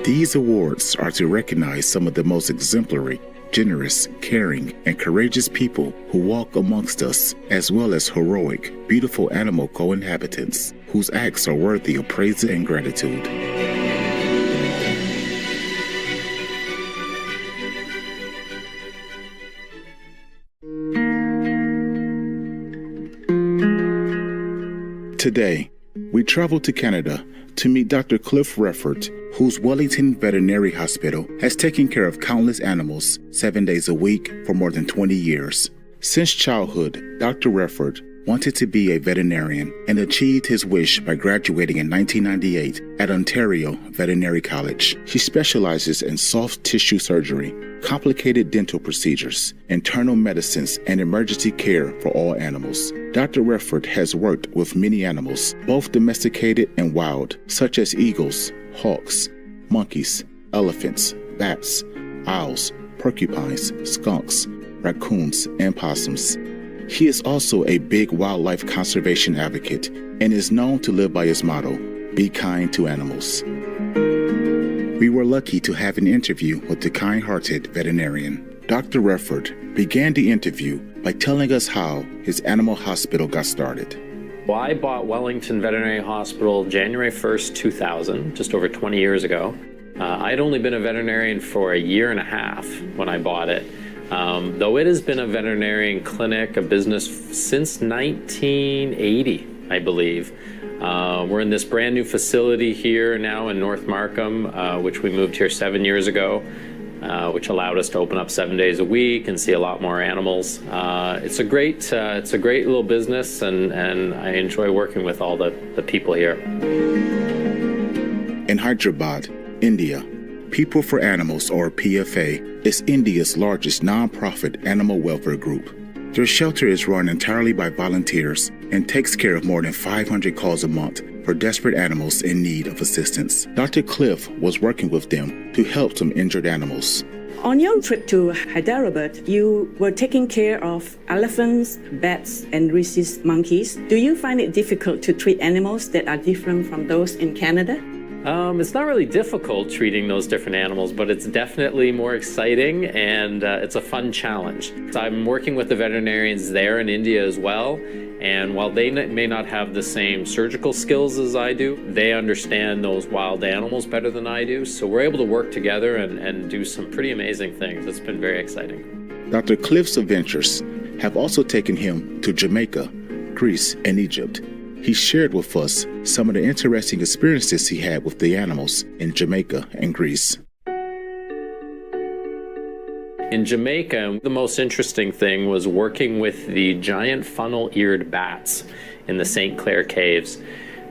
These awards are to recognize some of the most exemplary, generous, caring, and courageous people who walk amongst us, as well as heroic, beautiful animal co-inhabitants whose acts are worthy of praise and gratitude. Today, we travel to Canada to meet Dr. Cliff Redford, whose Wellington Veterinary Hospital has taken care of countless animals 7 days a week for more than 20 years. Since childhood, Dr. Redford wanted to be a veterinarian and achieved his wish by graduating in 1998 at Ontario Veterinary College. She specializes in soft tissue surgery, complicated dental procedures, internal medicines, and emergency care for all animals. Dr. Redford has worked with many animals, both domesticated and wild, such as eagles, hawks, monkeys, elephants, bats, owls, porcupines, skunks, raccoons, and possums. He is also a big wildlife conservation advocate and is known to live by his motto, "Be kind to animals." We were lucky to have an interview with the kind-hearted veterinarian. Dr. Redford began the interview by telling us how his animal hospital got started. Well, I bought Wellington Veterinary Hospital January 1st, 2000, just over 20 years ago. I'd only been a veterinarian for a year and a half when I bought it. Though it has been a veterinarian clinic, a business since 1980, I believe. We're in this brand new facility here now in North Markham, which we moved here 7 years ago, which allowed us to open up 7 days a week and see a lot more animals. It's a great little business, and I enjoy working with all the people here. In Hyderabad, India, People for Animals, or PFA, is India's largest non-profit animal welfare group. Their shelter is run entirely by volunteers and takes care of more than 500 calls a month for desperate animals in need of assistance. Dr. Cliff was working with them to help some injured animals. On your trip to Hyderabad, you were taking care of elephants, bats, and rhesus monkeys. Do you find it difficult to treat animals that are different from those in Canada? It's not really difficult treating those different animals, but it's definitely more exciting, and it's a fun challenge. So I'm working with the veterinarians there in India as well, and while they may not have the same surgical skills as I do, they understand those wild animals better than I do, so we're able to work together and do some pretty amazing things. It's been very exciting. Dr. Cliff's adventures have also taken him to Jamaica, Greece, and Egypt. He shared with us some of the interesting experiences he had with the animals in Jamaica and Greece. In Jamaica, the most interesting thing was working with the giant funnel-eared bats in the St. Clair Caves.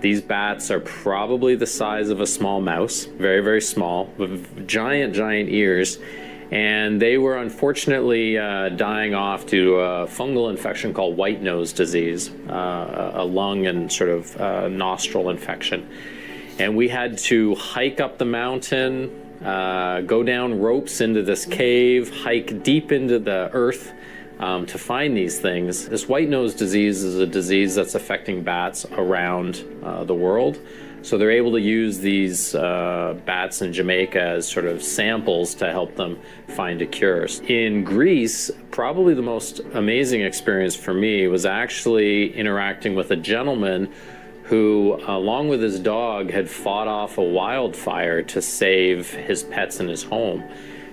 These bats are probably the size of a small mouse, very, very small, with giant, giant ears. And they were unfortunately dying off due to a fungal infection called white nose disease, a lung and sort of nostril infection. And we had to hike up the mountain, go down ropes into this cave, hike deep into the earth to find these things. This white nose disease is a disease that's affecting bats around the world. So they're able to use these bats in Jamaica as sort of samples to help them find a cure. In Greece, probably the most amazing experience for me was actually interacting with a gentleman who, along with his dog, had fought off a wildfire to save his pets in his home.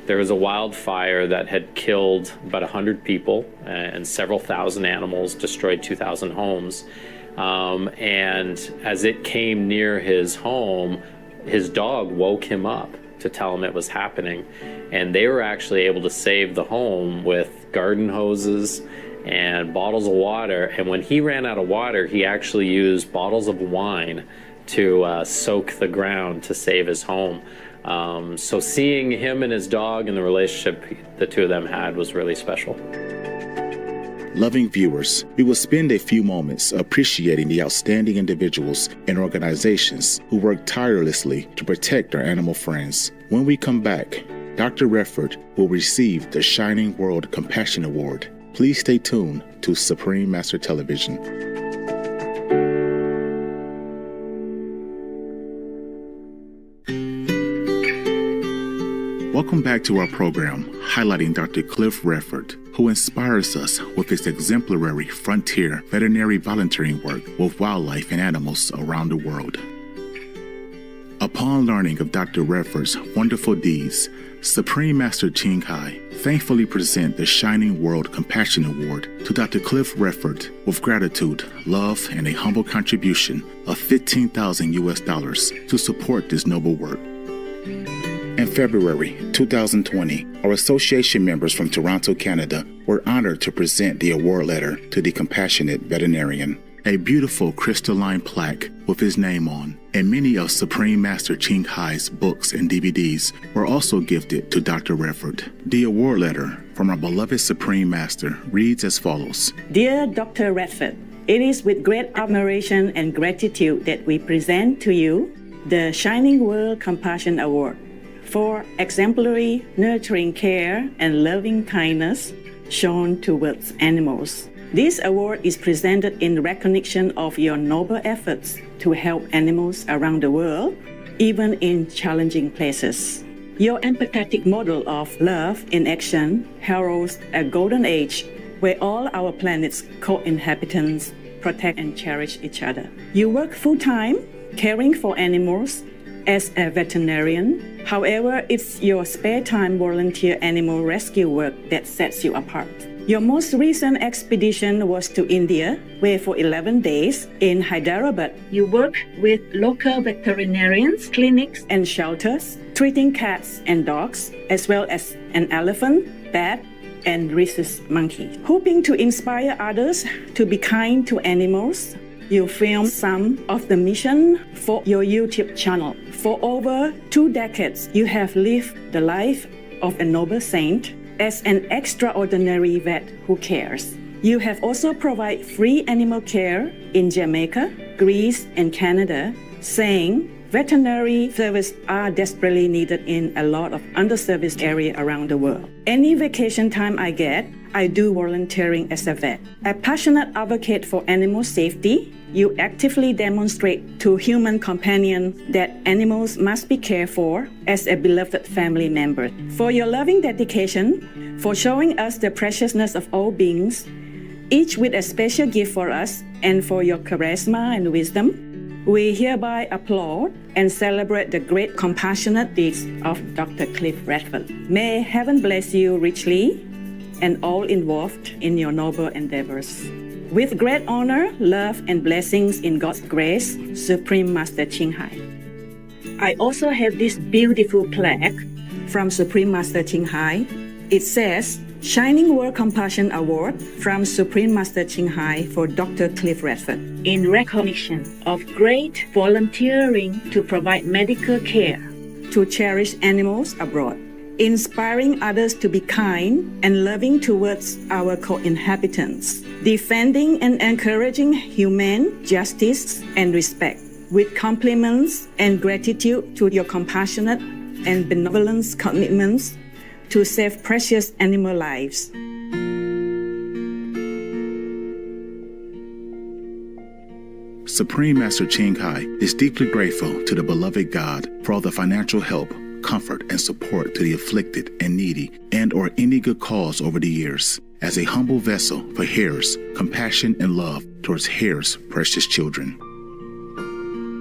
There was a wildfire that had killed about 100 people and several thousand animals, destroyed 2,000 homes. And as it came near his home, his dog woke him up to tell him it was happening. And they were actually able to save the home with garden hoses and bottles of water. And when he ran out of water, he actually used bottles of wine to soak the ground to save his home. So seeing him and his dog and the relationship the two of them had was really special. Loving viewers, we will spend a few moments appreciating the outstanding individuals and organizations who work tirelessly to protect our animal friends. When we come back, Dr. Redford will receive the Shining World Compassion Award. Please stay tuned to Supreme Master Television. Welcome back to our program, highlighting Dr. Cliff Redford, who inspires us with his exemplary frontier veterinary volunteering work with wildlife and animals around the world. Upon learning of Dr. Redford's wonderful deeds, Supreme Master Chay thankfully present the Shining World Compassion Award to Dr. Cliff Redford with gratitude, love, and a humble contribution of $15,000 to support this noble work. In February 2020, our association members from Toronto, Canada, were honored to present the award letter to the compassionate veterinarian. A beautiful crystalline plaque with his name on, and many of Supreme Master Chay's books and DVDs were also gifted to Dr. Redford. The award letter from our beloved Supreme Master reads as follows. Dear Dr. Redford, it is with great admiration and gratitude that we present to you the Shining World Compassion Award for exemplary nurturing care and loving kindness shown towards animals. This award is presented in recognition of your noble efforts to help animals around the world, even in challenging places. Your empathetic model of love in action heralds a golden age where all our planet's co-inhabitants protect and cherish each other. You work full-time caring for animals as a veterinarian. However, it's your spare time volunteer animal rescue work that sets you apart. Your most recent expedition was to India, where for 11 days in Hyderabad, you work with local veterinarians, clinics, and shelters, treating cats and dogs, as well as an elephant, bat, and rhesus monkey. Hoping to inspire others to be kind to animals, you film some of the mission for your YouTube channel. For over 2 decades, you have lived the life of a noble saint as an extraordinary vet who cares. You have also provided free animal care in Jamaica, Greece, and Canada, saying veterinary services are desperately needed in a lot of underserviced areas around the world. Any vacation time I get, I do volunteering as a vet. A passionate advocate for animal safety, you actively demonstrate to human companions that animals must be cared for as a beloved family member. For your loving dedication, for showing us the preciousness of all beings, each with a special gift for us, and for your charisma and wisdom, we hereby applaud and celebrate the great compassionate deeds of Dr. Cliff Redford. May heaven bless you richly and all involved in your noble endeavors. With great honor, love, and blessings in God's grace, Supreme Master Chay. I also have this beautiful plaque from Supreme Master Chay. It says, Shining World Compassion Award from Supreme Master Chay for Dr. Cliff Redford, in recognition of great volunteering to provide medical care, to cherish animals abroad, inspiring others to be kind and loving towards our co-inhabitants, defending and encouraging humane justice and respect, with compliments and gratitude to your compassionate and benevolent commitments to save precious animal lives. Supreme Master Chay is deeply grateful to the beloved God for all the financial help, comfort, and support to the afflicted and needy and or any good cause over the years, as a humble vessel for Hare's compassion and love towards Hare's precious children.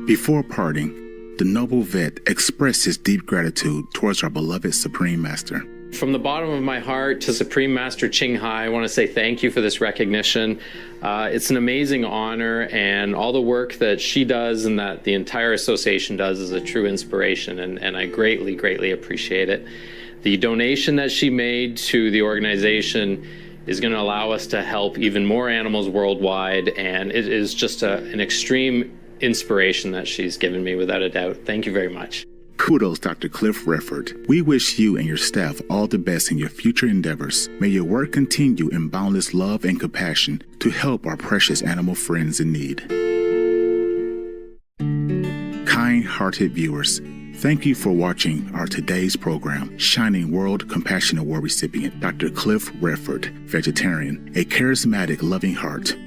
Before parting, the noble vet expressed his deep gratitude towards our beloved Supreme Master. From the bottom of my heart to Supreme Master Chay, I want to say thank you for this recognition. It's an amazing honor, and all the work that she does and that the entire association does is a true inspiration, and I greatly, greatly appreciate it. The donation that she made to the organization is going to allow us to help even more animals worldwide, and it is just an extreme inspiration that she's given me, without a doubt. Thank you very much. Kudos, Dr. Cliff Redford. We wish you and your staff all the best in your future endeavors. May your work continue in boundless love and compassion to help our precious animal friends in need. Kind-hearted viewers, thank you for watching our today's program, Shining World Compassion Award recipient, Dr. Cliff Redford, vegetarian, a charismatic, loving heart.